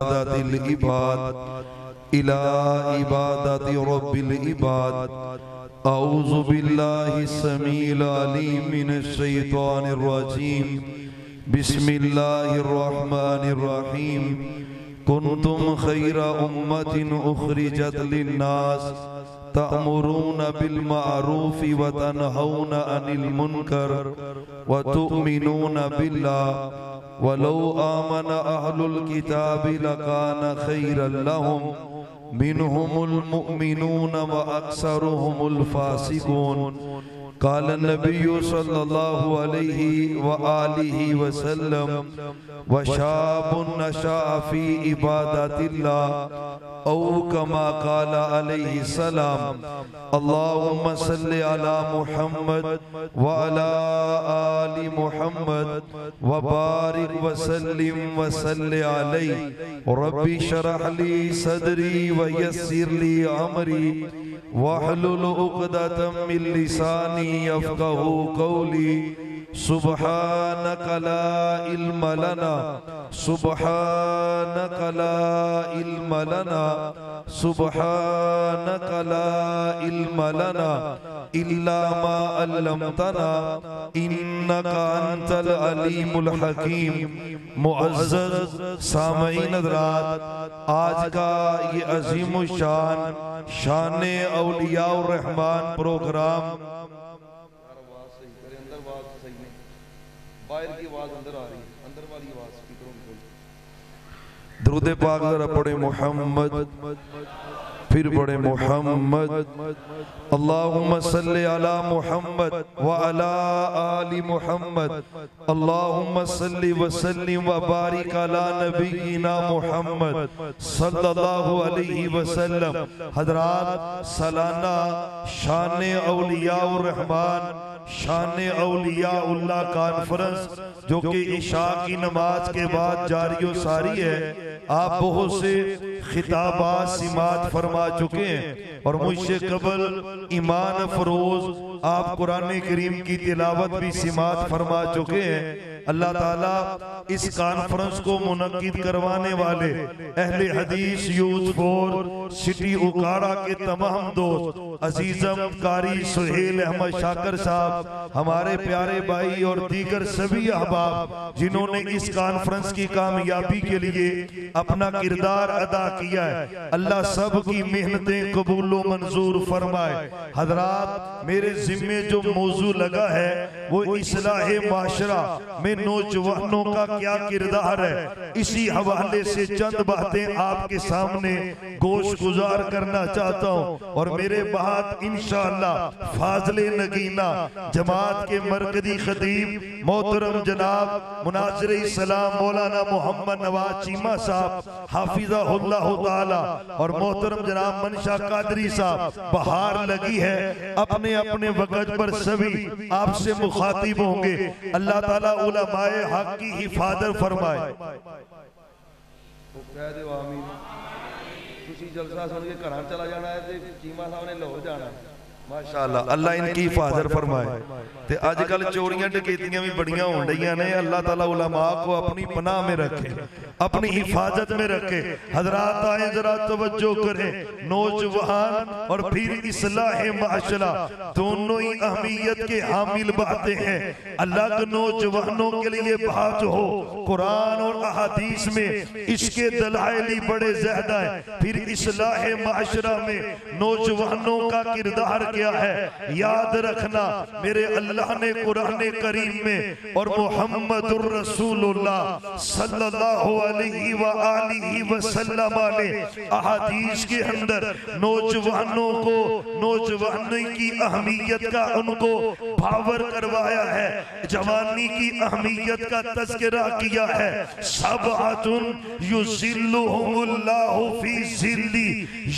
इबादतिल इबाद इला इबादति रब्बिल इबाद। औज़ु बिल्लाहि समील अलीम मिनश शैतानिर रजीम। बिस्मिल्लाहिर रहमानिर रहीम। कुंतुम खैरा उम्मतिन उखरिजत लिन्नास तअमुरूना बिल मारूफि व तनहौना अनिल मुनकर व तु'मिनूना बिल्लाह वलौ आमना अहलुल किताबि लकाना खैरन लहुम मिनहुमुल मुमिनून व अक्सरुहुमुल फासिकून। क़ाल नबिय्यु सल्लल्लाहु अलैहि व आलिहि वसल्लम व शाबुन नशअ फी इबादतिल्लाह औ कमा क़ाल अलैहि सलाम। अल्लाहुम्मा सल्लि अला मुहम्मद व अला आलि मुहम्मद व बारिक व सल्लिम व सल्लि अलैहि। रब्बि शरह ली सदरी व यस्सिर ली अमरी वहलुल उक़दतम मिन लिसानी यफ़क़हू क़ौली। सुब्हानक ला इल्म लना सुब्हानक ला इल्म लना सुब्हानक ला इल्म लना इल्ला मा अल्लमतना इन्नका अंतल अलीमुल हकीम। मुअज़्ज़ज़ सामईन हज़रात, आज का ये अज़ीम शान शाने औलियाउर रहमान प्रोग्राम बाहर की आवाज अंदर आ रही है, अंदर वाली आवाज स्पीकरों में खोल। दुरूद पाक जरा पढ़े मोहम्मद, फिर पढ़े मोहम्मद। अल्लाहुम्मा सल्लि अला मुहम्मद व अला आलि मुहम्मद। अल्लाहुम्मा सल्लि व सल्लिम व बारिक अला नबिय्यिना मुहम्मद सल्लल्लाहु अलैहि वसल्लम। हज़रात, सालाना शान औलियाउर रहमान शान औलियाउल्लाह कॉन्फ्रेंस जो कि इशा की नमाज के बाद जारी और सारी है, आप बहुत से खिताबात सिमात फरमा चुके हैं और मुझसे कबल ईमान फरोज आप कुरान करीम की तिलावत भी सिमात फरमा चुके हैं। अल्लाह ताला इस कॉन्फ्रेंस को मुनक्किद करवाने वाले अहले हदीस यूथ फोर सिटी उकाड़ा के तमाम दोस्त, अजीजम कारी सुहेल अहमद शाकर साहब, हमारे प्यारे भाई और दीगर सभी अहबाब जिन्होंने इस कॉन्फ्रेंस की कामयाबी के लिए अपना किरदार अदा किया है, अल्लाह सब की मेहनतें कबूल मंजूर फरमाए। हजरात, मेरे जिम्मे जो मौजू लगा है वो इस्लाहे माशरा में नौजवानों का क्या किरदार है, इसी हवाले से चंद बातें आपके सामने गोश गुजार करना चाहता हूँ। और मेरे बाद इंशाअल्लाह फाज़िले नगीना जमात के मरकजी खतीब मोहतरम जनाब मुनाज़िर सलाम मौलाना मोहम्मद नवाज चीमा साहब हाफिज़हुल्लाह ताला और मोहतरम जनाब मनशा कादरी साहब, बहार लगी है, अपने अपने वक़्त पर सभी आपसे मुखातिब होंगे। अल्लाह ताला उलमाए हक की हिफाजत फरमाए। जलसा सुन के घर चला जाना है, चीमा साहब ने लाहौर जाना है। माशाअल्लाह, अल्लाह इनकी हिफाजत फरमाए। ते आजकल चोरियां डकैतियां भी बड़ियां होण रहीआं ने, अल्लाह ताला उलमा को अपनी पनाह में रखे, अपनी हिफाजत में रखे। हजरात आए जरा तवज्जो करें, नौजवान और फिर इस्लाहे माशरा दोनों ही अहमियत के हामिल बातें हैं। अल्लाह के नौजवानों के लिए बात हो, कुरान और अहादीस में इसके दलाइल बड़े ज्यादा है। फिर इस्लाहे माशरा में नौजवानों का किरदार क्या है, याद रखना। मेरे अल्लाह ने कुरान करीम में और मुहम्मदुर रसूलुल्लाह सल्लल्लाहु अलैहि व आलिहि वसल्लम ने अहादीस के अंदर नौजवानों को नौजवानी की अहमियत का उनको भावर करवाया है, जवानी की अहमियत का तज़किरा किया है। सबअतुन युज़िल्लुहुमुल्लाहु फी ज़िल्ली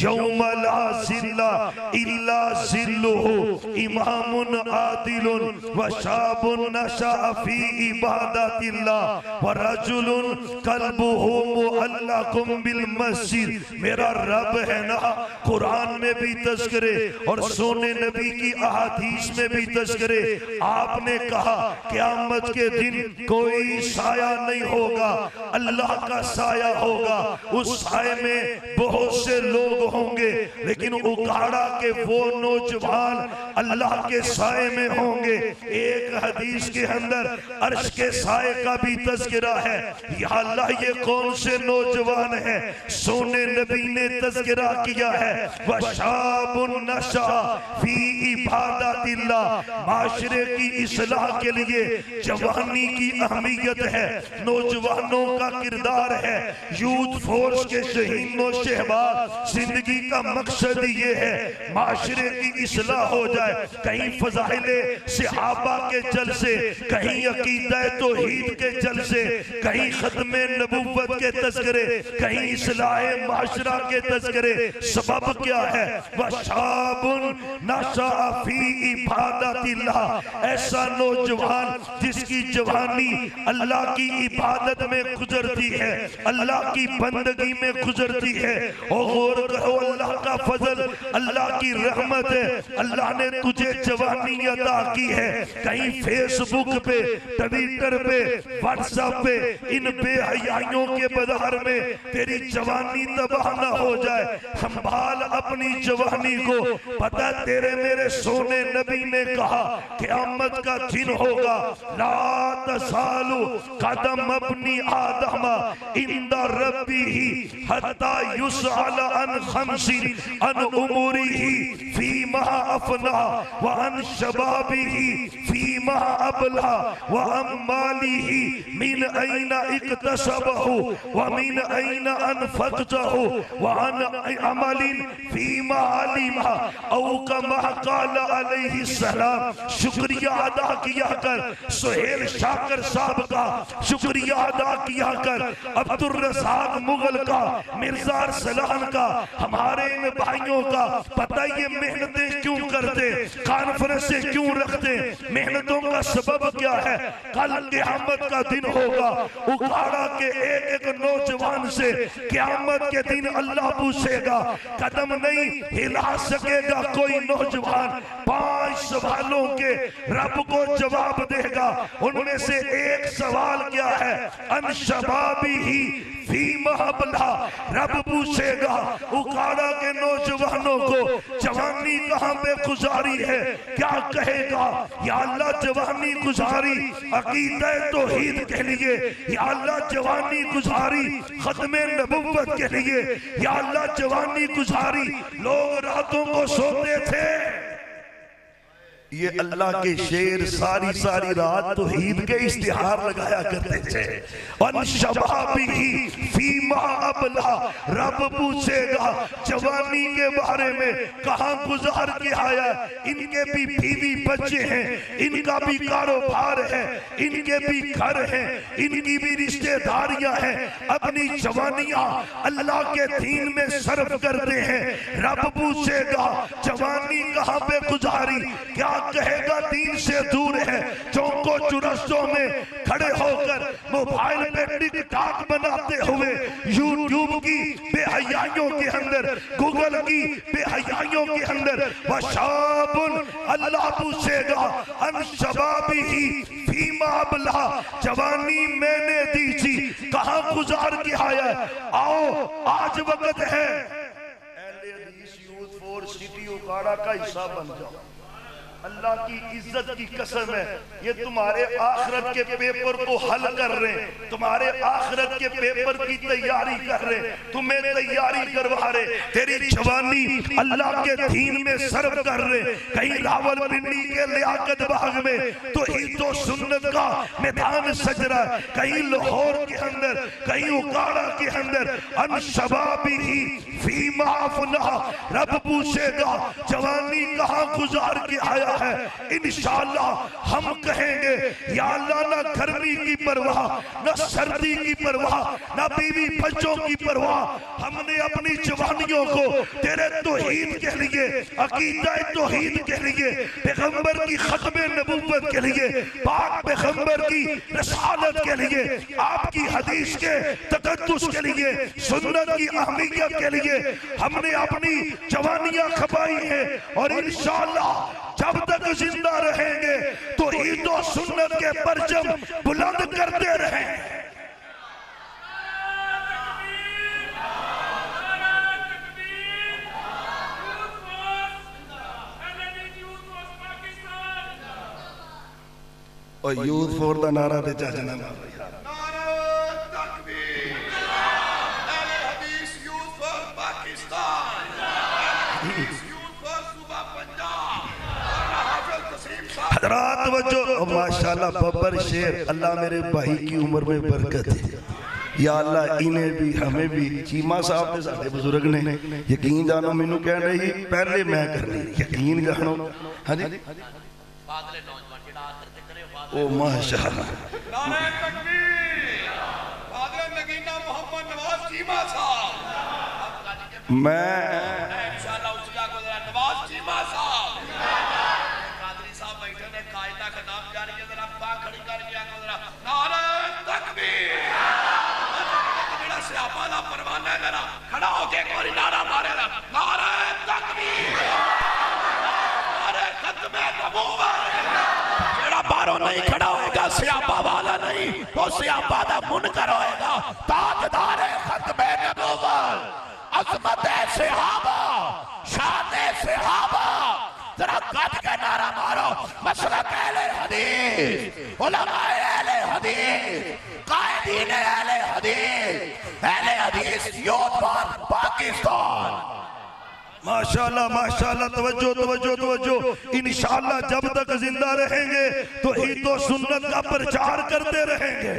यौमा ला ज़िल्ला इल्ला ज़िल्लुहु जिल्लुहु इमामुन आदिलुन व शाबुन नशा फी इबादतिल्लाह व रजुलुन कल्बुहु मुअल्लकुम बिल मस्जिद। मेरा रब है ना, कुरान में भी तज़किरे और सोने नबी की अहादीस में भी तज़किरे। आपने कहा क़यामत के दिन कोई साया नहीं होगा, अल्लाह का साया होगा। उस साए में बहुत से लोग होंगे, लेकिन उकाड़ा के वो नौजवान अल्लाह के साए में होंगे। एक हदीस के अंदर अर्श के साए का भी तज़किरा है। या अल्लाह ये कौन से नौजवान है? सोने नबी ने तज़किरा किया है, वशाबुन नशा फी इबादतिल्लाह। माशरे की इस्लाह के लिए जवानी की अहमियत है, नौजवानों का किरदार है। यूथ फोर्स के शहीनों शहबाज जिंदगी का मकसद ये है माशरे की इस्लाह हो जाए। कहीं फज़ाइले सहाबा के जलसे, कहीं अकीदा तौहीद के जलसे, कहीं खत्मे नबुव्वत के तज़किरे, कहीं इस्लाह माशरा के तज़किरे। सबब क्या है? वशाबुन नशा फी इबादतिल्लाह। ऐसा नौजवान जिसकी जवानी अल्लाह की इबादत में गुजरती है, अल्लाह की बंदगी में गुजरती है। और गौर करो, अल्लाह का फजल, अल्लाह की रहमत है। अल्लाह ने तुझे जवानी अता की है। कहीं फेसबुक पे, ट्विटर पे, व्हाट्सएप पे इन बेहयाइयों के बाजार में तेरी जवानी तबाह ना हो जाए। संभाल अपनी जवानी को। पता तेरे मेरे सोने नबी ने कहा क़यामत का दिन होगा, ला तज़ालु कदम अपनी आदम इंदा रब्बिही हत्ता युसअल अन खमसिन अन उमूरिही फीमा अफना व अन शबाबिही फीमा अबला व अम्मालिही मिन ऐना इक्तसबहु व मिन ऐना अनफक़तहु व अन अमलिन फीमा अलिमा औ कमा क़ाल अलैहि सलाम। शुक्रिया अदा किया कर सुहेल शाकर साहब का, शुक्रिया अदा किया कर अब्दुल रज़ाक मुगल का, मिर्जा सलान का, हमारे इन भाइयों का। पता ये मेहनतें क्यों करते, कॉन्फ्रेंस क्यों रखते, मेहनतों का सबब क्या है? कल क़यामत का दिन होगा, उखाड़ा के एक एक नौजवान से क़यामत के दिन अल्लाह पूछेगा। कदम नहीं हिला सकेगा कोई नौजवान। 5 सवालों के रब को जवाब देगा। उनमें से एक सवाल क्या है? अन शबाबिही फीमा अबला। रब पूछेगा उखाड़ा के नौजवानों को जवानी कहां पे गुजारी है? क्या कहेगा? या अल्लाह जवानी गुजारी अकीदा तौहीद के लिए, या अल्लाह जवानी गुजारी खत्मे नबुव्वत के लिए, या अल्लाह जवानी गुजारी लोग रातों को सोते थे। ये अल्लाह के शेर सारी सारी रात तौहीद के इश्तिहार लगाया करते थे। अन शबाबिही फीमा अबला। रब पूछेगा जवानी के बारे में, कहां गुजार के आया? इनके भी बीवी बच्चे हैं, इनका भी कारोबार है, इनके भी घर हैं, इनकी भी रिश्तेदारियां हैं। अपनी जवानियां अल्लाह के दीन में सर्फ करते हैं। रब पूछेगा जवानी कहां पे गुजारी? क्या कहेगा? दीन से दूर है। चौकों चुरस्तों में खड़े होकर मोबाइल पे टिकटॉक बनाते हुए, यूट्यूब की बेहयाइयों के अंदर, गूगल की बेहयाइयों के अंदर। वशाबुन, अल्लाह पूछेगा अन शबाबिही फीमा अबला। जवानी मैंने दी थी, कहां गुजार के आया? आओ आज वक्त है, यूथ फोर्स सिटी उकाड़ा का हिस्सा बन जाओ। अल्लाह की इज्जत की कसम है, ये तुम्हारे आखिरत के पेपर को हल कर रहे हैं, तुम्हारे आखिरत के पेपर की तैयारी कर रहे हैं, तुम्हें तैयारी करवा रहे। तेरी जवानी अल्लाह के दीन में सर्व कर रहे। कहीं रावलपिंडी के लियाकत बाग में तो ही तो सुन्नत का मैदान सज रहा है, कहीं लाहौर के अंदर, कहीं उकाड़ा के अंदर। अन शबाबिही फीमा अफना। रब पूछेगा जवानी कहां गुजार के आया? है इंशाअल्लाह हम कहेंगे या अल्लाह ना गर्मी की परवाह, ना सर्दी की परवाह, ना बीवी बच्चों की परवाह, हमने अपनी जवानियों को तेरे तौहीद के लिए, अकीदा तौहीद के लिए, पैगंबर की खत्मे नबूवत के लिए, पाक पैगंबर की रसालत के लिए, आपकी हदीस के तकद्दुस के लिए, सुन्नत की अहमियत के लिए हमने अपनी जवानियां खपाई है। और इंशाअल्लाह जब तक जिंदा रहेंगे तो ईद और सुन्नत के परचम बुलंद करते रहेंगे। और यूथ फॉर द नारा दे चाचना हजरात वजो माशाल्लाह बब्बर शेर, अल्लाह मेरे भाई की उम्र में बरकत है या अल्लाह, इन्हें भी हमें भी। चीमा साहब ने साडे बुजुर्ग ने यकीन जानो मैनू कह रही पहले मैं करनी यकीन जानो। हाँ जी ओ माशाल्लाह मैं खड़ा होके कोई नारा मारेगा, नारा तकबीर, नारे खत्मे नबूवत। जेड़ा बाहरों नहीं खड़ा होएगा सियापा वाला नहीं, वो सियापा दा मुनकर होएगा। ताजदार खत्मे नबूवत, अज़मत सहाबा, शान सहाबा, जरा कद के नारा मारो। मसलक अहले हदीस, उलमा अहले हदीस, कायदीन अहले हदीस, योद्धा पाकिस्तान। माशाल्लाह माशाल्लाह, तवज्जो तवज्जो तवज्जो। इंशाअल्लाह जब तक जिंदा रहेंगे तो ईद और सुन्नत का प्रचार करते रहेंगे।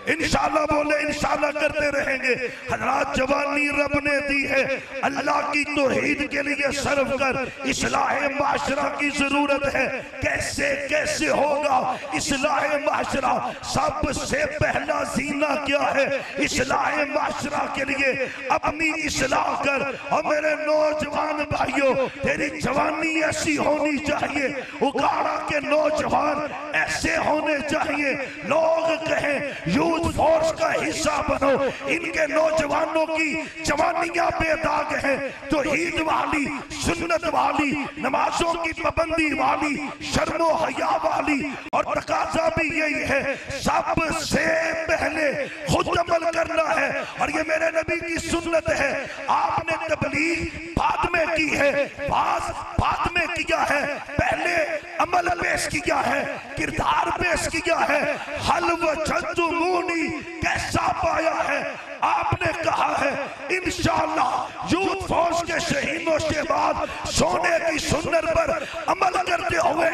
इंशाअल्लाह बोले इंशाअल्लाह करते रहेंगे। हजरात जवानी रब ने दी है अल्लाह की तौहीद के लिए सर्व कर, इस्लाह माशरा की जरूरत है। कैसे कैसे होगा इस्लाह माशरा? सबसे पहला जीना क्या है इस्लाह माशरा के लिए? अपनी इस्लाह कर। और मेरे नौजवान भाइयों, तेरी जवानी ऐसी होनी चाहिए, उगाड़ा के नौजवान ऐसे होने चाहिए, लोग कहें यूथ फोर्स का हिस्सा बनो। इनके नौजवानों की जवानियां बेदाग हैं, तो ईद वाली, सुन्नत वाली, नमाजों की पाबंदी वाली, शर्मो हया वाली। और तकाजा भी यही है, सबसे पहले खुद अमल करना है। और ये मेरे नबी की सुन्नत है। आपने तबलीग बाद में की है, बाद में किया है, पहले अमल पेश किया है, किरदार पेश किया है। हल वजदतुमूनी कैसा पाया है? आपने कहा है इंशाअल्लाह यूथ फोर्स के शहीदों के बाद सोने की सुन्नत पर अमल करते हुए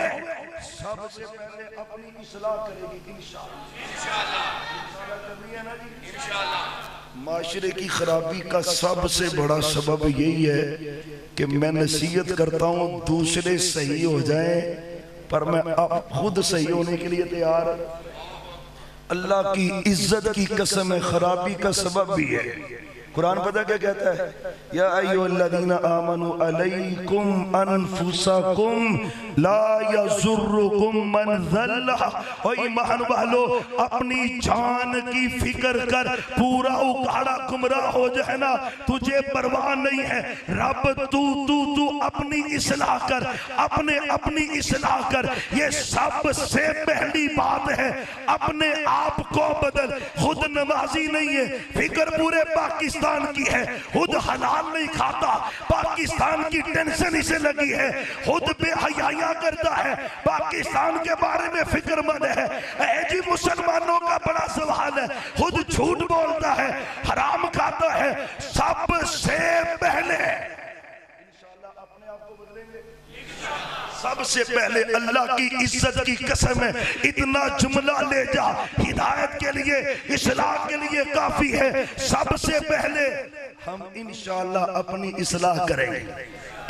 सबसे पहले अपनी इस्लाह करेगी इंशाअल्लाह। माशरे की खराबी का सबसे बड़ा सबब यही है कि मैं नसीहत करता हूँ दूसरे सही हो जाएं, पर मैं अब खुद सही होने के लिए तैयार। अल्लाह की इज्जत की कसम है, खराबी का सबब भी है। कुरान पता क्या कहता है? या अय्युहल्लज़ीना आमनू अलैकुम अनफुसकुम ला यज़ुर्रुकुम मन ज़ल्ला। ओ ईमान वालो, अपनी जान की फिक्र कर। पूरा उखाड़ा गुमराह हो जाए ना, तुझे परवाह नहीं है। रब तू अपनी इस्लाह कर, अपनी इस्लाह कर। ये सबसे पहली बात है, अपने आप को बदल। खुद नमाजी नहीं है, फिक्र पूरे पाकिस्तान की है। खुद हलाल नहीं खाता, पाकिस्तान की टेंशन इसे लगी है। खुद बेहयाया करता है, पाकिस्तान के बारे में फिक्रमंद है। जी मुसलमानों का बड़ा सवाल है, खुद झूठ बोलता है, हराम खाता है। सबसे पहले सबसे पहले अल्लाह की इज्जत की कसम है, इतना जुमला ले जा, हिदायत के लिए, इस्लाह के लिए काफी है। सबसे पहले हम इंशाअल्लाह अपनी इस्लाह करेंगे।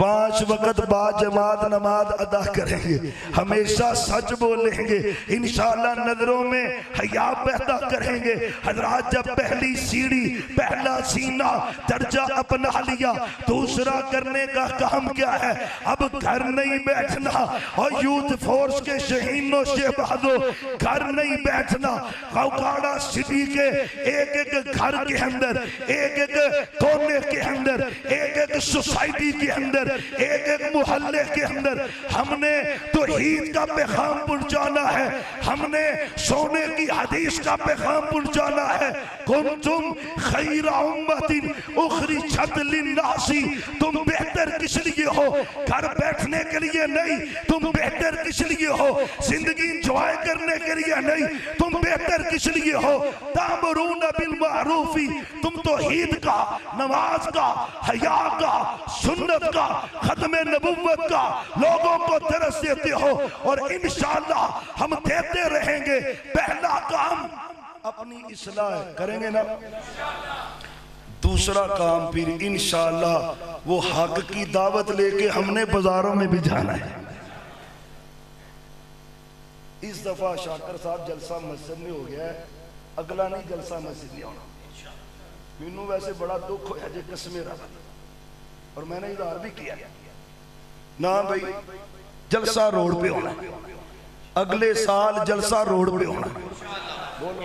5 वक्त बाद जमात नमाज अदा करेंगे, हमेशा सच बोलेंगे, इंशाअल्लाह नजरों में हया पैदा करेंगे। हजरात जब पहली सीढ़ी पहला सीना दर्जा अपना लिया, दूसरा करने का काम क्या है? अब घर नहीं बैठना और यूथ फोर्स के शहीनों शहबाजों घर नहीं बैठना। कौकाड़ा सिटी के एक एक घर के अंदर, एक एक कोने के अंदर, एक एक सोसाइटी के अंदर, एक एक मोहल्ले के अंदर हमने तो ईद का पैगाम पहुंचाना है, हमने सोने की हदीस का पैगाम पहुंचाना है। कुंतुम खैरा उम्मतिन उखरिजत लिन्नासी, तुम बेहतर किस लिए हो? घर बैठने के लिए नहीं, तुम बेहतर किस लिए हो? जिंदगी एंजॉय करने के लिए नहीं, तुम बेहतर किस लिए हो? तामरून बिल मारूफी, तुम तो ईद का, नमाज का, हया का, सुन्नत का, खत्म नबुव्वत का लोगों को दरस देते हो और इंशाअल्लाह हम देते रहेंगे। पहला काम अपनी इस्लाह करेंगे ना, दूसरा काम फिर इंशाअल्लाह वो हक की दावत लेके हमने बाजारों में भी जाना है। इस दफा शाकर साहब जलसा मस्जिद में हो गया है, अगला नहीं जलसा मस्जिद में होना। मैनू वैसे बड़ा दुख होया जे कसमे रहा और मैंने इजहार भी किया ना भाई जलसा रोड पे होना, अगले साल जलसा रोड पे होना। बोलो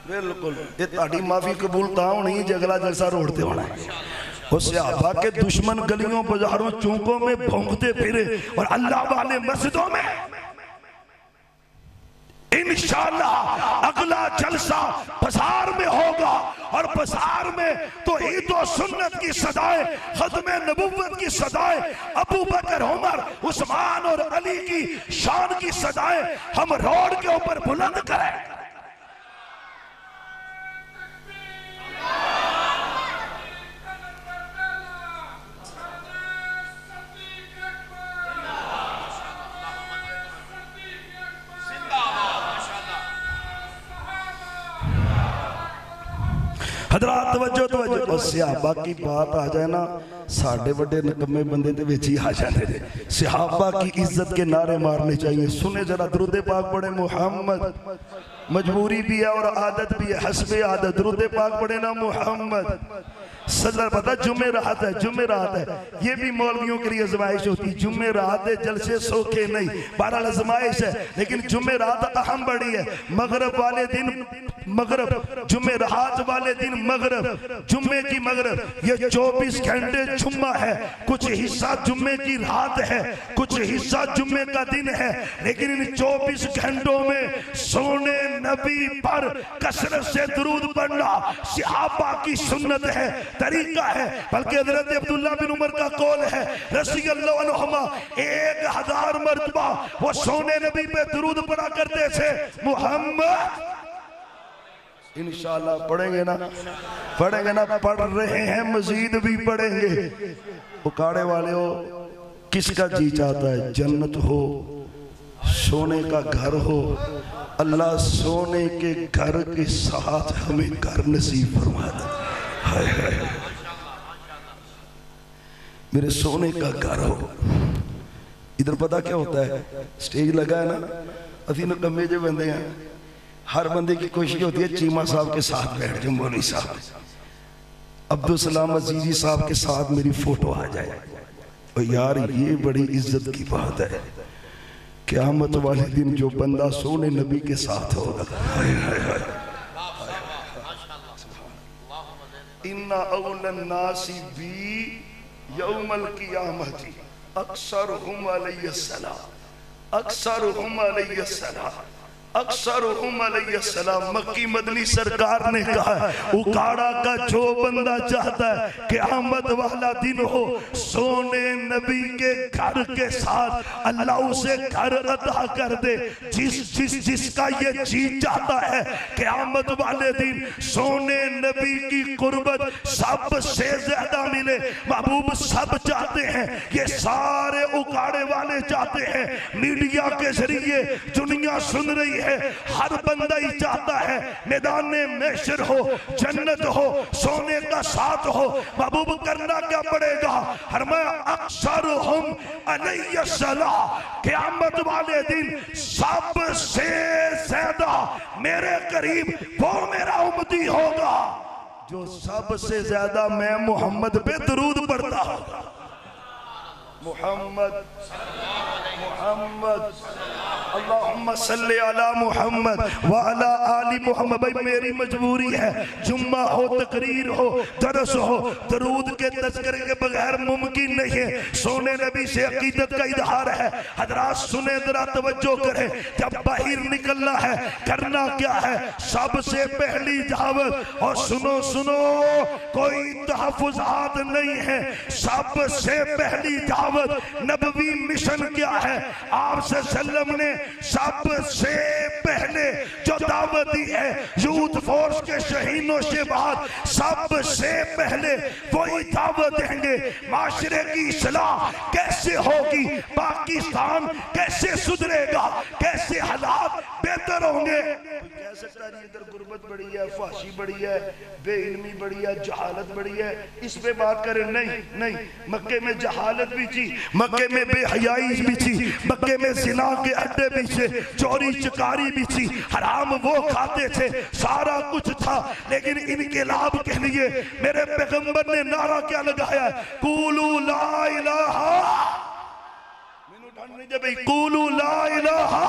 बिल्कुल, ये ताड़ी माफी कबूल ता होनी जे अगला जलसा रोड पे होना है। और सहाबा के दुश्मन गलियों बाजारों चौकों में भौंकते फिरे और अल्लाह वाले मस्जिदों में। इंशाअल्लाह अगला जलसा बाजार में होगा और बाजार में तो ईद और सुन्नत की सदाएं, खत्म नबुव्वत की सदाएं, अबू बकर, उमर, उस्मान और अली की शान की सदाएं हम रोड के ऊपर बुलंद करें। हजरात तवज्जो तवज्जो, सहाबा की बात आ जाए ना, साढ़े बड़े नकम्मे बंदे ते विच ही आ जाते थे। सहाबा की इज्जत के नारे मारने चाहिए। सुने जरा दुरूद पाक पढ़े मोहम्मद, मजबूरी भी है और आदत भी है, हस्बे आदत। दुरूद पाक पढ़े ना मोहम्मद सदर। पता जुम्मे रात है, जुम्मे रात है, ये भी मौलवियों के लिए आजमाइश होती। जुम्मे रात है, जलसे सोखे नहीं, 12 आजमाइश है, लेकिन जुम्मे रात अहम बड़ी है। मगरब वाले दिन मगरब, जुम्मे रात वाले दिन मगरब, जुम्मे की मगरब, ये 24 घंटे जुम्मा है। कुछ हिस्सा जुम्मे की रात है, कुछ हिस्सा जुम्मे का दिन है, लेकिन इन 24 घंटों में सोने नबी पर कसरत से दुरूद पढ़ना सहाबा की सुन्नत है, तरीका है। बल्कि हजरत अब्दुल्ला बिन उमर का कौल है, रज़ी अल्लाह अन्हुमा 1000 मरतबा वो सोने नबी पे दुरूद पढ़ा करते थे। मुहम्मद इंशाअल्लाह पढ़ेंगे ना, पढ़ेंगे ना, पढ़ रहे हैं, मजीद भी पढ़ेंगे। उकाड़े वाले हो, किसका जी चाहता है जन्नत हो, सोने का घर हो? अल्लाह सोने के घर के साथ हमें घर नसीब फरमा दे। हाय हाय मेरे सोने का घर हो। इधर पता क्या होता है, स्टेज लगा है ना, अभी नकम्मे जो बंदे हैं, हर बंदे की कोशिश होती है चीमा साहब के साथ बैठ जाऊं, मौलवी साहब, अब्दुल सलाम अजीजी साहब के साथ मेरी फोटो आ जाए। और यार ये बड़ी इज्जत की बात है, क़यामत वाले दिन जो बंदा सोने नबी के साथ होगा। इन्ना औलन नासी बी यौमल क़ियामती अक्सरुहुम अलैहिस्सलाम, अक्सरुहुम अलैहिस्सलाम, अक्सरुहुम अलैहिस्सलाम। मक्की मदनी सरकार ने कहा, उकाड़ा का जो बंदा चाहता है क़यामत वाला दिन हो सोने नबी के घर के साथ, अल्लाह उसे घर अता कर दे। जिसका ये जी चाहता है क़यामत वाले दिन सोने नबी की कुर्बत सबसे ज्यादा मिले, वाले महबूब सब चाहते हैं, ये सारे उकाड़े वाले चाहते हैं, मीडिया के जरिए दुनिया सुन रही है, हर बंदा ही चाहता है मैदान में महशर हो, जन्नत हो, सोने का साथ हो। महबूब करना क्या पड़ेगा? फरमाया अक्सर हम अलैहिस्सलाम, क़यामत वाले दिन सबसे ज्यादा मेरे करीब वो मेरा उम्मती होगा जो सबसे ज्यादा मैं मोहम्मद पे दरूद पढ़ता होगा। मोहम्मद मोहम्मद अल्लाहुम्मा सल्ली अला मुहम्मद व अला आली मुहम्मद। भाई मेरी मजबूरी है, जुम्मा हो, तकरीर हो, दरस हो, दरूद के तज़किरे के बगैर मुमकिन नहीं है। सोने नबी से अकीदत का इजहार है। हजरात सुने, जरा तवज्जो करें, जब बाहर निकलना है करना क्या है? सबसे पहली दावत, और सुनो सुनो, कोई तहफ़्फ़ुज़ात नहीं है, सबसे पहली दावत नबवी मिशन क्या है? आप सल्लम ने सबसे पहले जो दावत दी है यूथ फोर्स के शहीदों से बाद, सबसे पहले वही दावत देंगे। माशरे की इस्लाह कैसे होगी? पाकिस्तान कैसे सुधरेगा? कैसे हालात बेहतर होंगे? कह सकता है इधर गुर्बत बड़ी है, फाशी बड़ी है, बेइल्मी बड़ी है, जहालत बड़ी है, इस पे बात करें। नहीं नहीं, मक्के में जहालत भी थी, मक्के में बेहयाई भी थी, मक्के में जिना के अड्डे भी थे, चोरी चकारी भी थी, हराम वो खाते थे, सारा कुछ था। लेकिन इनके लाभ के लिए मेरे पैगंबर ने नारा क्या लगाया? कूलू ला इलाहा, मैनू ढंग नहीं दे भाई, कूलू ला इलाहा।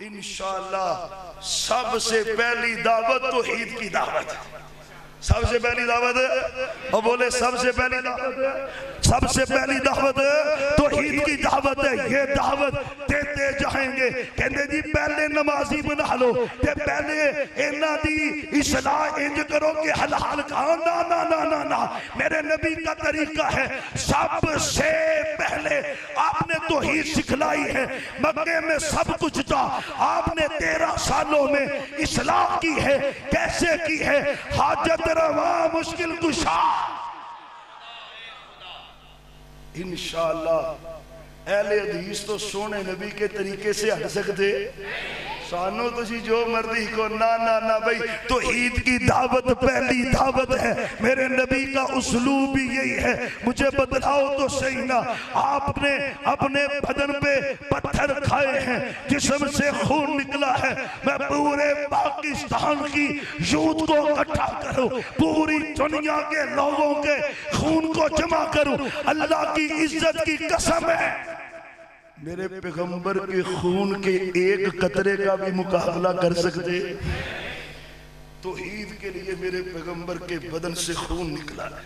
इंशाअल्लाह सबसे पहली दावत तौहीद की दावत, सबसे पहली दावत, और बोले सबसे पहली दावत, सबसे पहली दावत तौहीद की दावत है। ये दावत देते जाएंगे। कहते जी पहले नमाजी बना लो, ते पहले इन्हां दी इस्लाह इंज करो कि हलाल खाओ। ना ना ना ना ना, मेरे नबी का तरीका है, सबसे पहले आपने तौहीद सिखलाई है। मक्के में सब कुछ था, आपने 13 सालों में इस्लाह की है। कैसे की है? हाजत रवा मुश्किल कुशा। इंशाअल्लाह अहले हदीस तो सोने नबी के तरीके से हट सकते, सानू तुसी जो मर्जी को। ना ना ना भाई, तौहीद की दावत पहली दावत है। मेरे नबी का उसलूब भी यही है। मुझे बतलाओ तो सही ना, आपने अपने बदन पे पत्थर खाए हैं, जिस्म से खून निकला है। मैं पूरे पाकिस्तान की यूथ को इकट्ठा करूं, पूरी दुनिया के लोगों के खून को जमा करूं, अल्लाह की इज्जत की कसम है, मेरे पैगंबर के खून के एक कतरे का भी मुकाबला कर सकते? तौहीद के लिए मेरे पैगंबर के बदन से खून निकला है,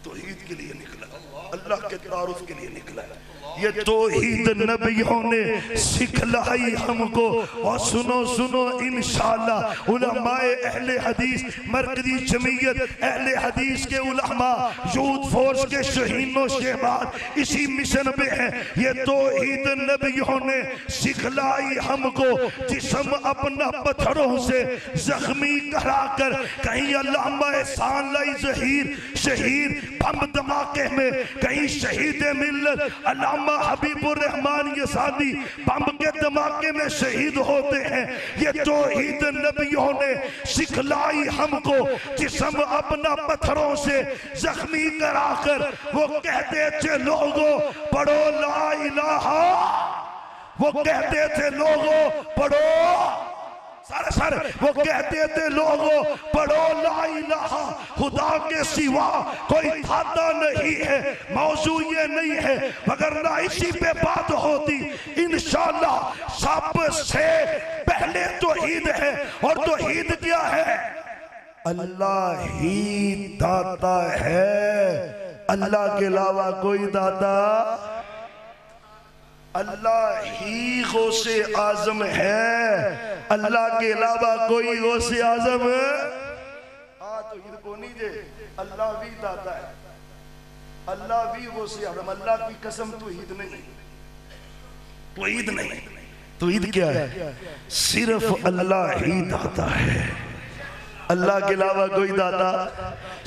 तौहीद के लिए निकला, अल्लाह के तारुफ के लिए निकला है। ये तौहीद नबियों ने सिखलाई हमको। और सुनो सुनो, इंशाअल्लाह उलमाए अहले हदीस, मरकजी जमीयत अहले हदीस के उलमा, यूथ फोर्स के शहीदों से बाद इसी मिशन में है। ये तौहीद नबियों ने सिखलाई हमको। जिस्म अपना पत्थरों से जख्मी कराकर, कहीं अल्लामा एहसान लाई ज़हीर शहीद बम धमाके में, कहीं शहीद मिल्लत अल्लामा हबीबुर रहमान यसादी बम के धमाके में शहीद होते हैं। ये तौहीद नबियों ने सिखलाई हमको। जिस्म अपना पत्थरों से जख्मी कराकर वो कहते थे लोगों पढ़ो ला इलाहा, वो कहते थे लोगों पढ़ो, सारे सारे वो कहते थे लोगों पढ़ो ला इलाहा, खुदा के सिवा कोई खाता नहीं है। मौजू ये नहीं है, मगर ना इसी पे बात होती। इंशाअल्लाह सबसे पहले तौहीद है। और तौहीद क्या है? अल्लाह ही दाता है, अल्लाह के अलावा कोई दाता, अल्लाह ही गौसे आजम है, अल्लाह के अलावा कोई गौसे आजम तो इनको नहीं दे। अल्लाह भी दाता है, अल्लाह भी गौसे आजम, अल्लाह की कसम तौहीद नहीं, तौहीद नहीं। तौहीद क्या है? सिर्फ अल्लाह ही दाता है, अल्लाह के अलावा कोई दाता,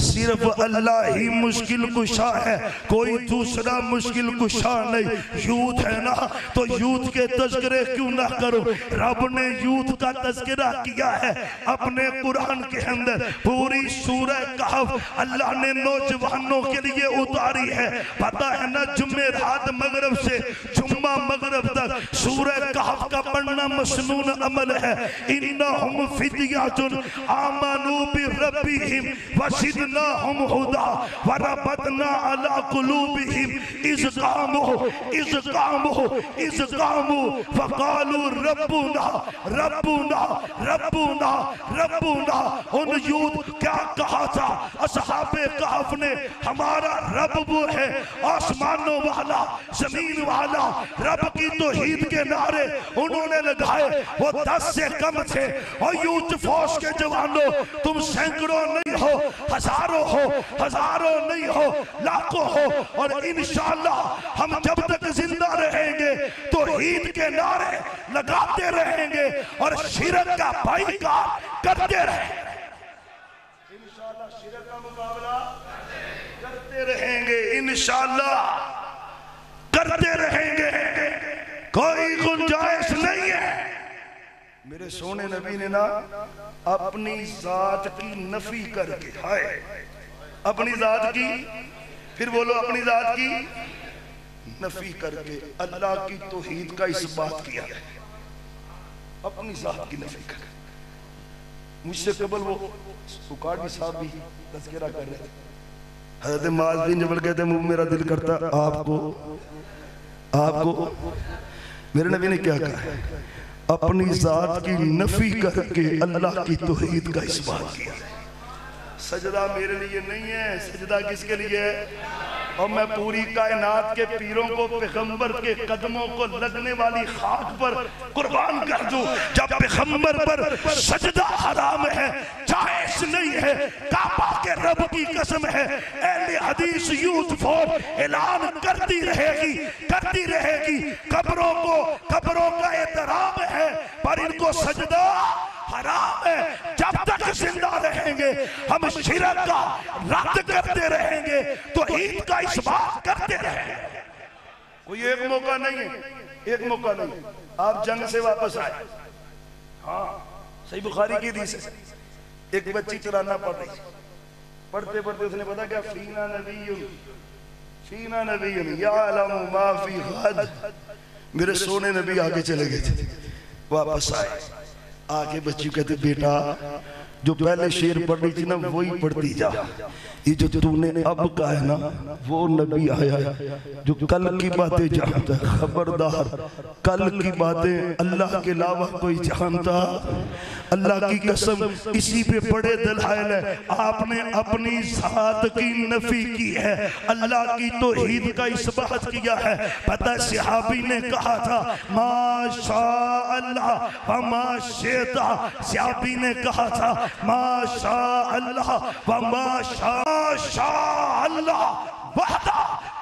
सिर्फ अल्लाह ही मुश्किल कुशा है, कोई दूसरा मुश्किल कुशा नहीं। यूथ है ना, तो यूथ के तज़किरे क्यों ना करो। रब ने यूथ का तज़किरा किया है अपने कुरान के अंदर। पूरी सूरह कहफ अल्लाह ने नौजवानों के लिए उतारी है। पता है ना, जुमेरात मगरब से जुम्मा मगरब तक सूरह कहफ का पढ़ना मसनून अमल है। इन्नहुम फित्यातुन आमनू बिरब्बिहिम वज़िदनाहुम हुदा वरबतना अला कुलूबिहिम इज़ क़ामू फ़क़ालू रब्बुना रब्बुना रब्बुना रब्बुना। उन यूथ क्या कहा था असहाबे कहफ ने, हमारा रब वो है आसमानों वाला जमीन वाला। रब की तौहीद के नारे उन्होंने लगाए, वो 10 से कम थे। और यूथ फोर्स के जवानों, तुम सैकड़ों नहीं हो, हजारों नहीं हो, लाखों हो। और इंशाअल्लाह हम जब तक जिंदा रहेंगे तो ईद के नारे लगाते रहेंगे और शिरक का बाइकाट करते रहेंगे। इंशाअल्लाह शिरक का मुकाबला करते रहेंगे, इंशाअल्लाह करते रहेंगे। कोई गुंजाइश नहीं है। मेरे सोने नबी ने ना अपनी जात की नफी करके, हाय अपनी जात की, फिर बोलो अपनी जात की नफी करके अल्लाह की तौहीद का इस्बात किया है। अपनी जात की नफी कर, मुझसे कबल वो सुकाड़ी साहब भी तज़किरा कर रहे थे। हज़रत मुआज़ बिन जबल कहते हैं, मेरा दिल करता आपको मेरे नबी ने क्या कहा, अपनी जात की नफी करके अल्लाह की तौहीद का इस्बात किया। सजदा मेरे लिए नहीं है, सजदा किसके लिए है? और मैं पूरी कायनात के पीरों को पैगंबर के कदमों को लगने वाली खाक पर कुर्बान कर दूं। जब पैगंबर पर सजदा हराम है, जायज़ नहीं है, काबा के रब की कसम है, अहले हदीस यूथ फोर्स ऐलान करती रहेगी। कब्रों का एहतराम है, पर इनको सजदा हराम है। जब तक जिंदा रहेंगे हम शिरक का रद्द करते रहेंगे, तो ईद का इस्बात करते रहेंगे। कोई एक मौका नहीं। आप जंग से वापस आए, हाँ सही बुखारी की हदीस है, एक बच्ची तराना पढ़ रही, पढ़ते उसने पता क्या, फीना नबीयुन यअलमु मा फी गद। मेरे सोने नबी आगे चले गए थे, वापस आए, आगे बच्ची कहते, बेटा जो पहले शेर पढ़ रही थी ना वही पढ़ती जा। ये जो तूने अब कहा है ना, वो नबी आया है जो कल की बातें जानता है। खबरदार, कल की बातें अल्लाह के अलावा कोई जानता? अल्लाह की कसम, इसी पे बड़े दलाइल है। आपने अपनी जात की नफी की है, अल्लाह की तौहीद का इस्बात किया है। पता है सहाबी ने कहा था, माशा अल्लाह व माशिता। सहाबी ने कहा था, माशा अल्लाह व माशा अल्लाह वहदा।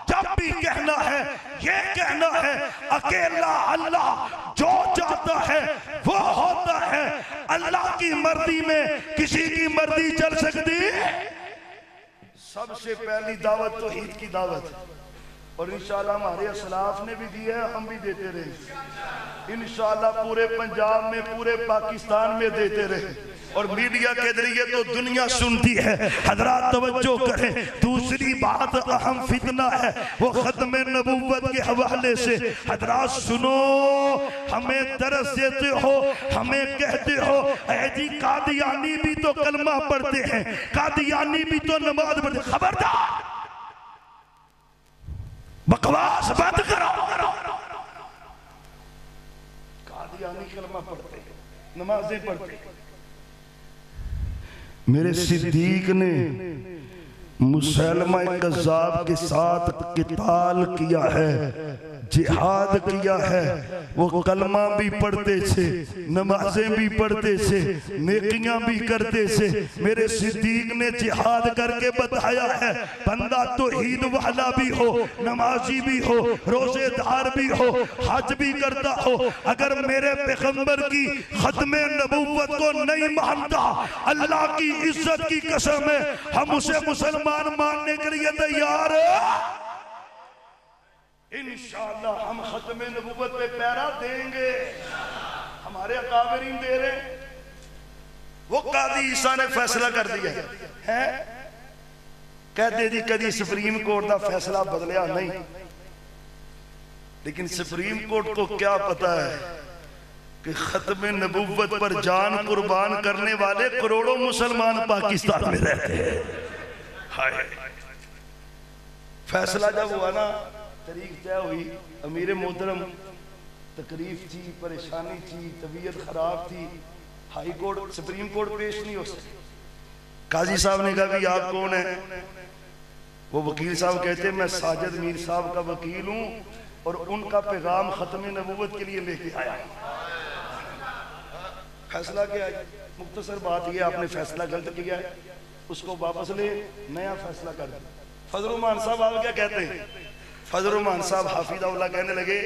जब भी कहना है, ये कहना है, अकेला अल्लाह जो चाहता है वो होता है। अल्लाह की मर्जी में किसी की मर्जी चल सकती है। सबसे पहली दावत तो ईद की दावत, और इंशाल्लाह हमारे असलाफ ने भी दी है, हम भी देते रहे। इंशाल्लाह पूरे पंजाब में, पूरे पाकिस्तान में देते रहे, और मीडिया के जरिए तो दुनिया सुनती है। हजरात तवज्जो करें, दूसरी बात अहम फितना है, वो खत्म नबूवत के हवाले से। हजरात सुनो, हमें दरस देते हो, हमें कहते हो ऐसी कादियानी भी तो कलमा पढ़ते हैं, कादियानी भी तो नमाज पढ़ते। खबरदार, बकवास बंद करो। कादियानी कलमा पढ़ते, नमाजें पढ़ते। मेरे सिद्दीक ने मुसलमा कज़्ज़ाब के साथ किताल किया है, जिहाद किया है। वो कलमा भी पढ़ते थे, नमाजें भी पढ़ते थे, नेकियां भी करते थे। मेरे सिद्दीक ने जिहाद करके बताया है, बंदा तौहीद वाला भी हो, नमाजी भी हो, रोजेदार भी हो, हज भी करता हो, अगर मेरे पैगंबर की खत्मे नबूवत को नहीं मानता, अल्लाह की इज्जत की कसम है हम उसे मुसलमान मानने के लिए तैयार है। इंशाअल्लाह हम खत्मे नबूवत पे पैरा देंगे। हमारे अकाबरीन दे रहे, वो कादी ईसा ने फैसला कर दिया है, कहते जी कभी सुप्रीम कोर्ट का फैसला बदलिया नहीं, लेकिन सुप्रीम कोर्ट को क्या पता है कि खत्मे नबूवत पर जान कुर्बान करने वाले करोड़ों मुसलमान पाकिस्तान में रहते हैं। हाय, फैसला जब हुआ ना, तारीख तय हुई, अमीर मोहतरम तकलीफ थी, परेशानी थी, तबीयत खराब थी, हाई कोर्ट सुप्रीम कोर्ट पेश नहीं हो सके। काजी साहब ने कहा कि आप कौन है? वो वकील साहब कहते मैं साजिद मीर साहब का वकील हूं और उनका पैगाम खत्म नबूवत के लिए लेके आया। फैसला क्या है? मुख्तसर बात यह, आपने फैसला गलत किया है, उसको वापस ले, नया फैसला कर दे। फजल रहमान साहब आप क्या कहते हैं? फजल रहमान साहब हाफिज़हुल्लाह कहने लगे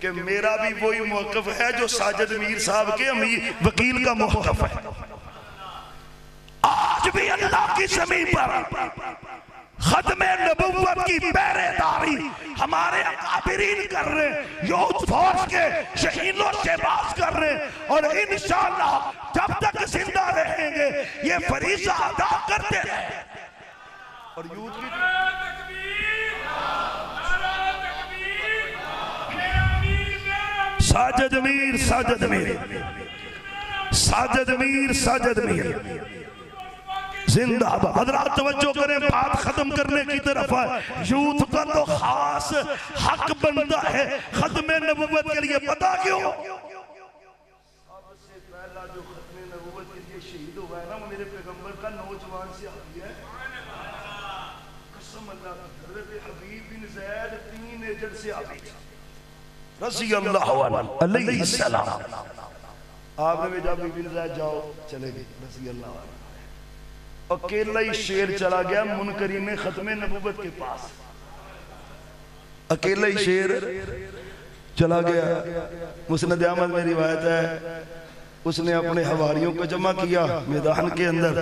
कि मेरा भी वही मौक़िफ़ है जो साजिद मीर साहब के अमीर वकील का मौक़िफ़ है। आज भी अल्लाह की ज़मीन पर खत्मे नबुव्वत की पहरेदारी हमारे अकाबिरीन कर रहे हैं, यूथ फोर्स के शहीदों से बात कर रहे हैं, और इंशाअल्लाह जब तक जिंदा रहेंगे ये फरीज़ा अदा करते रहे। और यूथ की साजिद मीर, साजिद मीर, साजिद मीर, साजिद मीर जिंदाबाद। हज़रात तवज्जो करें, बात खत्म करने की तरफ है। यूथ का तो खास हक बनता है खत्मे नबुव्वत के लिए। पता क्यों? सबसे पहला जो खत्मे नबुव्वत के लिए शहीद हुआ है ना, वो मेरे पैगंबर का नौजवान से आती है। कसम अल्लाह की, हज़रत हबीब बिन ज़ैद टीनेजर से आती है रज़ी अल्लाह अलैहि सलाम। आपने भेजा बिन ज़ैद जाओ, चले गए रज़ी अल्लाह। अकेला ही शेर चला गया मुनकरीन खत्मे नबूवत के पास, अकेला ही शेर चला गया। मुस्नद अहमद में रिवायत है, उसने अपने हवारियों को जमा किया मैदान के अंदर।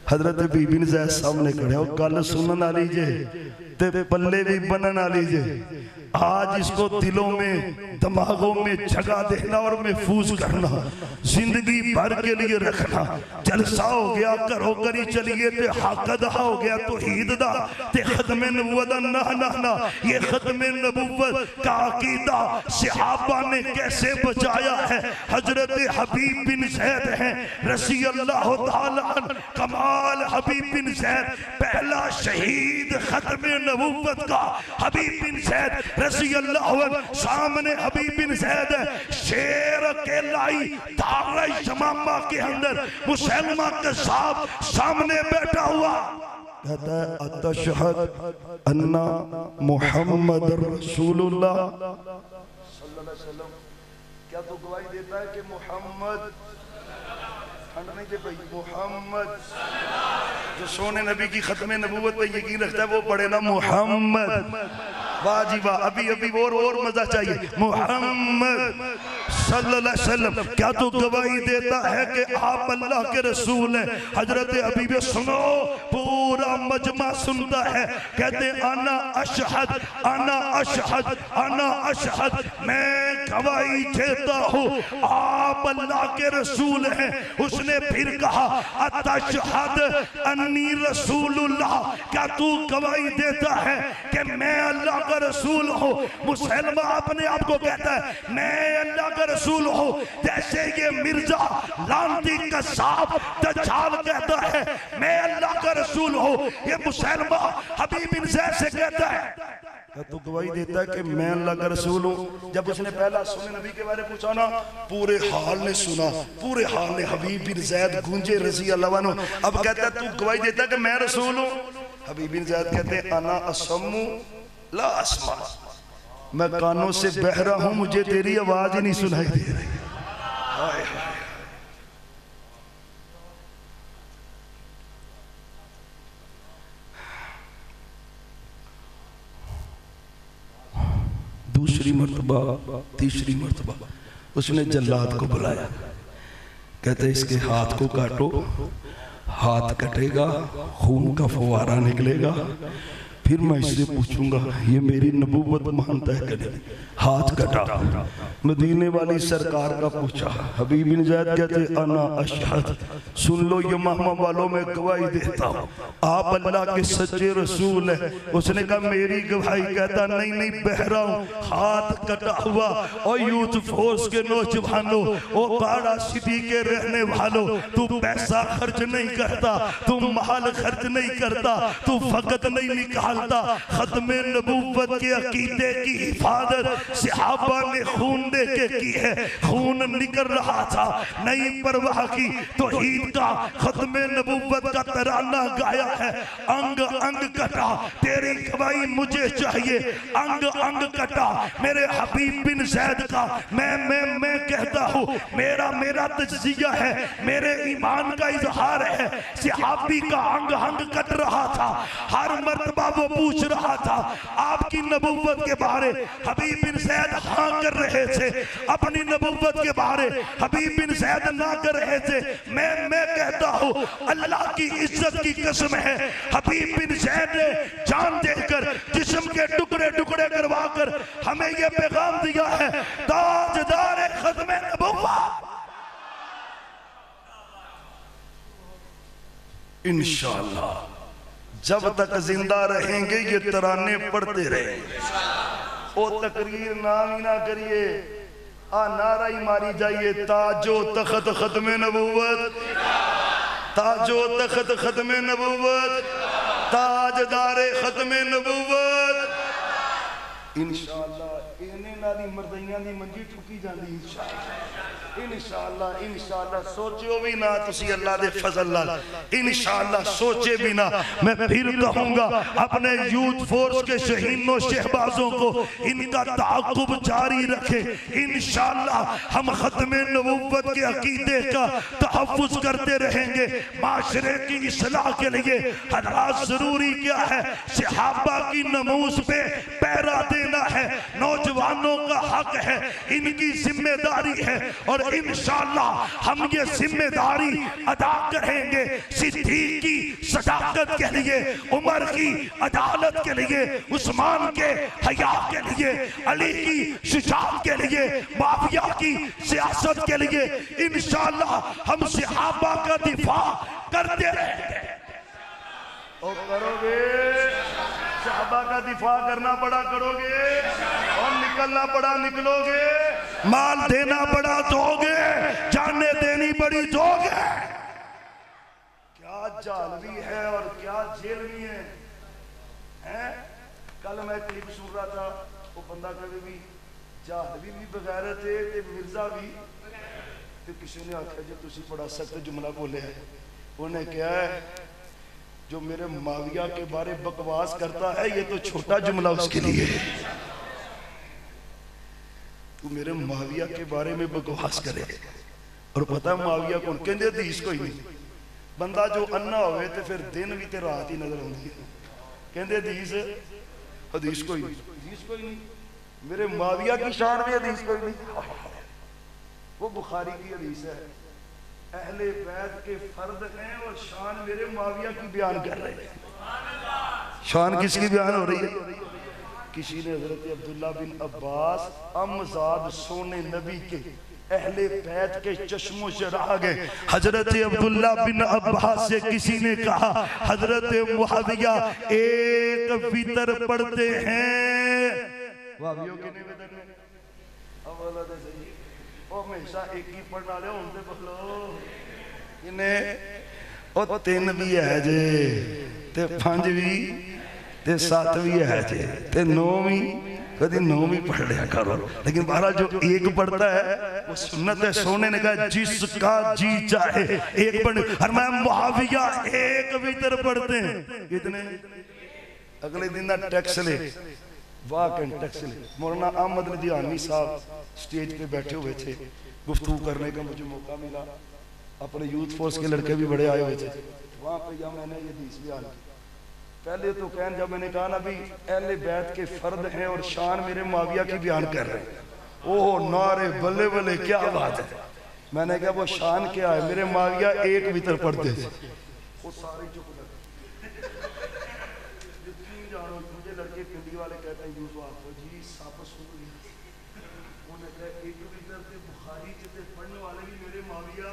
हजरत बीबी ज़ैद सामने खड़े, गल सुनन वाली जे ते पल्ले भी बनन वाली जे। आज इसको दिलों में दिमागों में जगह देना और महफूज करना, जिंदगी भर के लिए रखना। जलसा हो गया घरों करी चलिए ते हक अदा हो गया तौहीद दा ते खत्मे नबूवत दा ना ना ना। ये खत्मे नबूवत का अकीदा सहाबा ने कैसे बचाया है? हजरत हबीब बिन ज़ैद हैं रज़ी अल्लाह तआला अन्हु। कमाल हबीब बिन ज़ैद, पहला शहीद खत्मे नबूवत का हबीब बिन ज़ैद रज़ी अल्लाह अन्हु। सामने हबीब बिन ज़ैद है, शेर अकेला ही दार शमामा के अंदर मुसलमा कज़्ज़ाब सामने बैठा हुआ, कहता है अतशहद अन्ना मुहम्मद रसूलुल्लाह सल्लल्लाहु अलैहि वसल्लम। क्या तू गवाही देता है कि मोहम्मद, ठंड नहीं दे भाई, मोहम्मद जो सोने नबी की खत्मे नबूवत पे यकीन रखता है वो पढ़े ना मोहम्मद। वाह जी वाह, अभी अभी और मजा चाहिए। मोहम्मद सल्लल्लाहु अलैहि वसल्लम। क्या तू गवाही देता है कि आप अल्लाह के रसूल हैं? हजरत हबीब सुनो, पूरा मजमा सुनता है, कहते आना अशहद, आना अशहद, आना अशहद, मैं गवाही देता हूँ आप अल्लाह के रसूल हैं। उसने फिर कहा अतशहद अन्नी रसूलुल्लाह, क्या तू गवाही देता है कि मैं अल्लाह का रसूल हूँ? मुसलमान अपने आप को कहता है मैं अल्लाह का रसूल हूँ, जैसे ये मिर्जा लांती कसाब दज्जाल कहता है मैं अल्लाह का रसूल हूँ। ये मुसलमान हबीब बिन ज़ैद से कहता है तो गवाही देता है कि मैं अल्लाह का रसूल हूँ। जब उसने पहला सोने नबी के बारे में पूछा ना, पूरे हाल ने सुना, पूरे हाल ने हबीब बिन ज़ैद गूंजे रज़ी अल्लाह अन्हु। अब कहता है तू गवाही देता है कि मैं रसूल हूँ? हबीब बिन ज़ैद कहते हैं अना असम्मु ला अस्मा, मैं कानों से बहरा हूं, मुझे तेरी आवाज ही नहीं सुनाई दे रही। हाय हाय। दूसरी मर्तबा, तीसरी मर्तबा उसने जल्लाद को बुलाया, कहते इसके हाथ को काटो, हाथ कटेगा, खून का फवारा निकलेगा, फिर मैं इससे पूछूंगा ये मेरी नबूवत मानता है कि नहीं। हाथ कटा, मदीने वाली सरकार का पूछा, हबीब बिन ज़ैद कहते अना अशहद, सुन लो ये महमा वालों में गवाही देता हूँ आप अल्लाह के सच्चे रसूल है। उसने कहा मेरी गवाही, कहता नहीं नहीं बहरा हूँ, हाथ कटा हुआ। और यूथ फोर्स के नौजवानों, ओ काड़ा सिटी के रहने वालों, तू पैसा खर्च नहीं करता, तू माल खर्च नहीं करता, तू फकत नहीं निकालता, खत्मे नबूवत के अकीदे की हिफाजत सहाबा ने खून दे के की है। खून निकल रहा था, नहीं परवाह की, तौहीद का खत्मे नबूवत का तराना गाया है। अंग अंग कटा, तेरी गवाही मुझे चाहिए, अंग अंग कटा मेरे हबीब बिन ज़ैद का। मैं कहता हूँ मेरा मेरा तज़किया है, मेरे ईमान का इजहार है। सहाबी का अंग अंग कट रहा था, हर मर्तबा वो पूछ रहा था आपकी नबूवत के बारे। हबीब बिन ज़ैद हाँ कर रहे थे, अपनी नबूवत के बारे हबीब बिन ज़ैद ना कर रहे थे। मैं कहता हूँ अल्लाह की इज्जत की कसम है, हबीब बिन ज़ैद ने जान देकर जिस्म के टुकड़े टुकड़े करवा कर हमें यह पैगाम दिया है, ताजदार खत्मे नबूवत इंशाअल्लाह जब तक जिंदा रहेंगे ये तराने पढ़ते रहेंगे। ओ तकरीर नाम ही ना करिए, नारा ही मारी जाइए, ताजो तख्त खत्मे नबूवत, ताजो तख्त खत्मे नबूवत, ताजदारे खत्मे नबूवत इंशाअल्लाह। इन्हें नाली मर्दियां दी मंजी ठुकी जाती इंशाअल्लाह, इंशाअल्लाह सोचो भी ना तुसी अल्लाह दे फजल नाल, इंशाअल्लाह सोचे भी ना। मैं फिर कहूंगा अपने यूथ फोर्स के शहीदों शहबाजों को इनका ताक़ुब जारी रखे, इंशाअल्लाह हम खत्मे नबूवत के अकीदे का तहफ़्फ़ुज़ करते रहेंगे। माशरे की इस्लाह के लिए हज़रात ज़रूरी क्या है, सहाबा की नमूस पे पहरा देना है, नौजवानों का हक है, इनकी जिम्मेदारी है। और इंशाअल्लाह हम ये जिम्मेदारी अदा करेंगे। सिद्दीक की सदाकत के लिए, उमर की अदालत के लिए, उस्मान के हया के लिए, अली की शुजाअत के लिए, माविया की सियासत के लिए इंशाअल्लाह हम सहाबा का दिफा करते रहेंगे। और करोगे, सहाबा का दिफा करना पड़ा करोगे, और निकलना पड़ा निकलोगे, माल देना पड़ा दोगे, जाने देनी पड़ी दोगे। क्या जालवी है और क्या जेलवी है, हैं? कल मैं क्लिप सुन रहा था, वो बंदा कभी भी जालवी भी बगैरत है ते मिर्जा भी। तो किसी ने आखिया जो तुसी बड़ा सख्त जुमला बोले है, उन्हें क्या है जो मेरे माविया के बारे बकवास करता है ये तो छोटा जुमला उसके लिए है। तू मेरे माविया के बारे में बकवास करे, और पता है माविया कौन, कहते हदीस कोई नहीं। बंदा जो अन्ना होवे तो फिर दिन भी ते रात ही नजर आती है, कहते हदीस कोई नहीं, हदीस कोई नहीं। मेरे माविया की शान में हदीस कोई नहीं। वो बुखारी की हदीस है, अहले बैत के फर्द हैं और शान मेरे माविया की बयान कर रहे हैं। शान किसकी बयान हो रही है? किसी ने हजरत अब्दुल्ला बिन अब्बास अमजाद सोने नबी के अहले बैत के चश्मों से रह गए। हजरत अब्दुल्ला बिन अब्बास से किसी ने कहा हजरत मुआविया एक वितर पढ़ते हैं। वावियों के निवेदन में अवला दे सही ओ हमेशा एक ही पढ़ डाले उनसे बोलो इन्हें ओ तीन भी है जे ते पांच भी ते सात भी है जे ते नौ भी कभी नौ भी पढ़ लिया करो। लेकिन बारह जो एक पढ़ता है वो सुन्नत है। सोने ने कहा जिसका जी चाहे एक पढ़, और मैं मुआविया एक वितर पढ़ते हैं कितने। अगले दिन ना टैक्स ले, वाह टैक्स ले। मौलाना अहमद लुधियानवी साहब स्टेज पे बैठे हुए थे, गुफ्तगू करने का मुझे मौका मिला। अपने यूथ फोर्स के लड़के भी बड़े आए हुए थे वहाँ पे। या मैंने ये हदीस बयान की पहले तो कहन, जब मैंने कहा ना भी अहले बैत के फर्द हैं और शान मेरे मुआविया की बयान कर रहे हैं, ओह नारे बल्ले बल्ले क्या बात है। मैंने कहा वो शान क्या है, मेरे मुआविया एक वितर पढ़ते थे। वो सारे चुप लगे। मुझे लड़के पिंडी वाले कहते हैं यूसुफ आपको जी सप सुन गया। उन्हें कहा एक वितर से बुखारी जितने पढ़ने वाले भी मेरे मुआविया,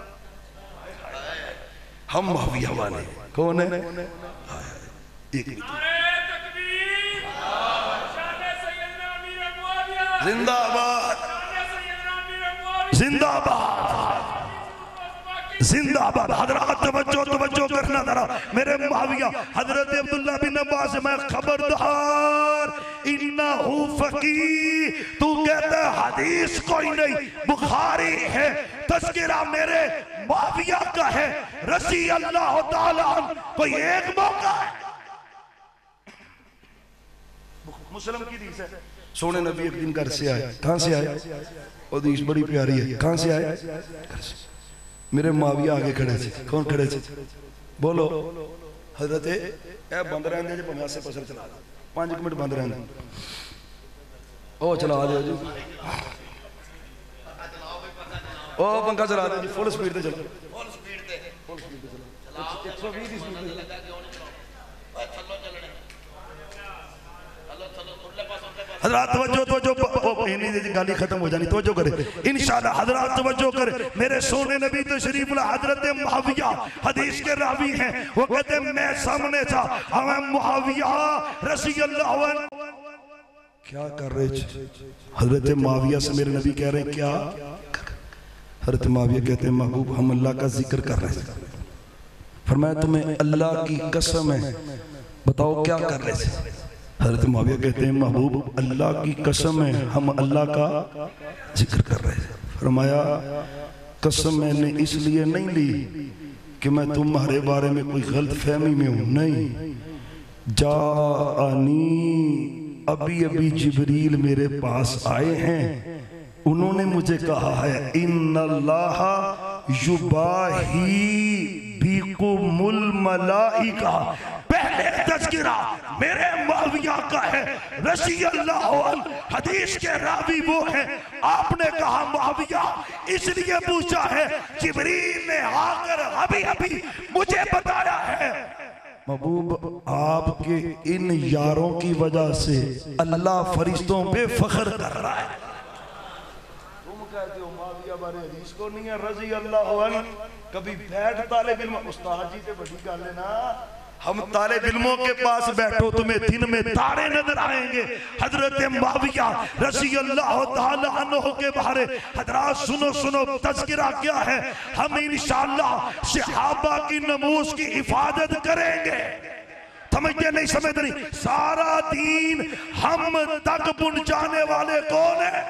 हम मुआविया वाले कौन है? जिंदाबाद जिंदाबाद जिंदाबाद। हजरत तवज्जो तवज्जो करना जरा मेरे मुआविया। हजरत अब्दुल्लाह बिन अब्बास मैं खबरदार इन्नहु फकीह, तू कहता है हदीस कोई नहीं बुखारी है, तज़किरा मेरे मुआविया का है रज़ी अल्लाह ताला अन्हु। कोई एक मौका है मुस्लिम की हदीस है। सोने नबी एक दिन घर से आए। कहां से आए? हदीस बड़ी प्यारी है। कहां से आए? घर से। मेरे मुआविया आगे खड़े थे। कौन खड़े थे? बोलो। हजरत ए बंद रहने जो भावे आसे पासे चला दो, 5 मिनट बंद रहने ओ चला दो जी, ओ पंखा चला दो जी, फुल स्पीड पे चलो, फुल स्पीड पे चलो 120 की स्पीड पे। हजरत तवज्जो तवज्जो इन्हीं गाली खत्म हो जानी, तवज्जो करे इंशाअल्लाह। हजरत तवज्जो करे मेरे सोने नबी तो शरीफ हजरत मुआविया हदीस के रावी हैं। वो कहते हैं मैं सामने था, हमें मुआविया रज़ी अल्लाह अन्हु क्या कर रहे थे? हजरत मुआविया से मेरे नबी कह रहे हैं क्या? हजरत मुआविया कहते हैं महबूब हम अल्लाह का जिक्र कर रहे थे। फरमाया तुम्हें अल्लाह की कसम है बताओ क्या कर रहे थे? हजरत मुआविया कहते हैं महबूब अल्लाह की कसम है हम अल्लाह का जिक्र कर रहे थे। फरमाया कसम मैंने इसलिए नहीं ली कि मैं तुम्हारे बारे में कोई गलत फहमी में हूं, नहीं। जानी अभी अभी जिब्रील मेरे पास आए हैं, उन्होंने मुझे कहा है इन्नल्लाह युबाही बिकुमुल मलाइका। पहले तज़किरा मेरे मुआविया का है रज़ी अल्लाह अन्हु, हदीस के रावी वो है। आपने कहा मुआविया इसलिए पूछा है जिब्रील ने आकर अभी अभी मुझे बताया है। महबूब आपके इन यारों की वजह से अल्लाह फरिश्तों पे फख्र कर रहा है। तुम कहते हो मुआविया बारे हदीस को नहीं है रज़ी अल्लाह अन्हु। कभी बैठ तालिब इल्म उस्ताद जी से बड़ी गल है ना, हम तालिब इल्मों के पास बैठो तुम्हें दिन में तारे नजर आएंगे। हजरत मुआविया रज़ी अल्लाह ताला अन्हु के बारे हजरात सुनो सुनो तज़किरा क्या है। हम इंशाअल्लाह सहाबा की नमूज की हिफाजत करेंगे। समझते नहीं समझते नहीं, सारा दीन हम तक पहुंचाने वाले कौन है?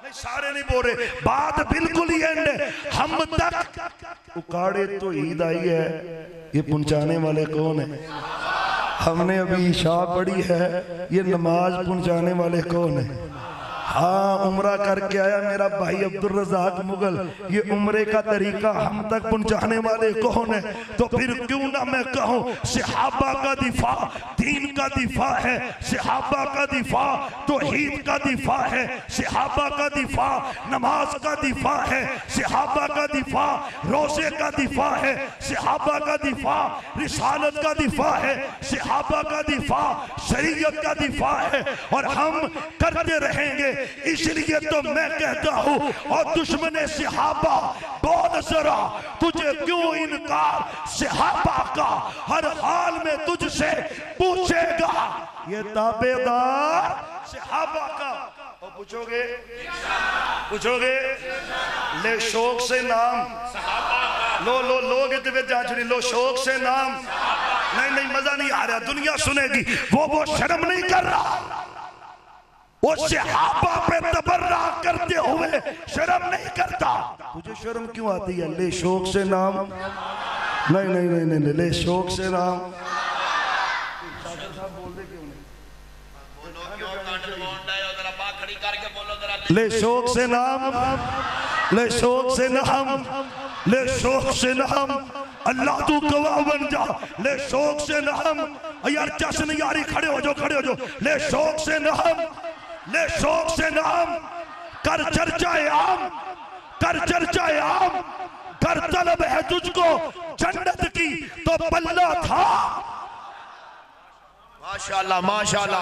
नहीं सारे नहीं बोल रहे, बात बिल्कुल ही एंड है। हम तक उकाड़े तो ईद आई है, ये पहुंचाने वाले कौन है? हमने अभी इशा पढ़ी है, ये नमाज पहुंचाने वाले कौन है? हाँ उम्रा करके आया मेरा भाई अब्दुल रज़ाक मुगल, ये उम्रे का तरीका हम तक पहुंचाने वाले कौन है? तो फिर क्यों ना मैं कहूँ सहाबा का दिफा दीन का दिफा है, सहाबा का दिफा तौहीद का दिफा है, सहाबा का दिफा नमाज का दिफा है, सहाबा का दिफा रोज़े का दिफा है, सहाबा का दिफा रिसालत का दिफा है, सहाबा का दिफा शरीयत का दिफा है, और हम करते रहेंगे। इसलिए तो मैं कहता हूं और दुश्मन सहाबा बोल जरा तुझे क्यों इनकार सहाबा का हर हाल में तुझसे पूछेगा ये ताबेदार सहाबा का। और पूछोगे पूछोगे ले शौक से नाम लो लो लोग जांच नहीं लो शौक से नाम नहीं नहीं मजा नहीं आ रहा, दुनिया सुनेगी। वो शर्म नहीं कर रहा, वो सहाबा पे तबर्रा करते हुए शर्म नहीं करता। तुझे शर्म क्यों आती है? ले शौक से नाम, नहीं नहीं नहीं नहीं, ले शौक से नाम। ले शौक से नाम, ले शौक से नाम, ले शौक से नाम, अल्लाह तू गवाह बन जा। ले शौक से नाम, यार जश्न यारी खड़े हो जाओ, खड़े हो जाओ। ले शौक से नाम, ले शौक से नाम, कर चर्चाए आम, कर चर्चाए आम, कर तलब है तुझको जन्नत की तो पल्ला था। माशाअल्लाह माशाअल्लाह।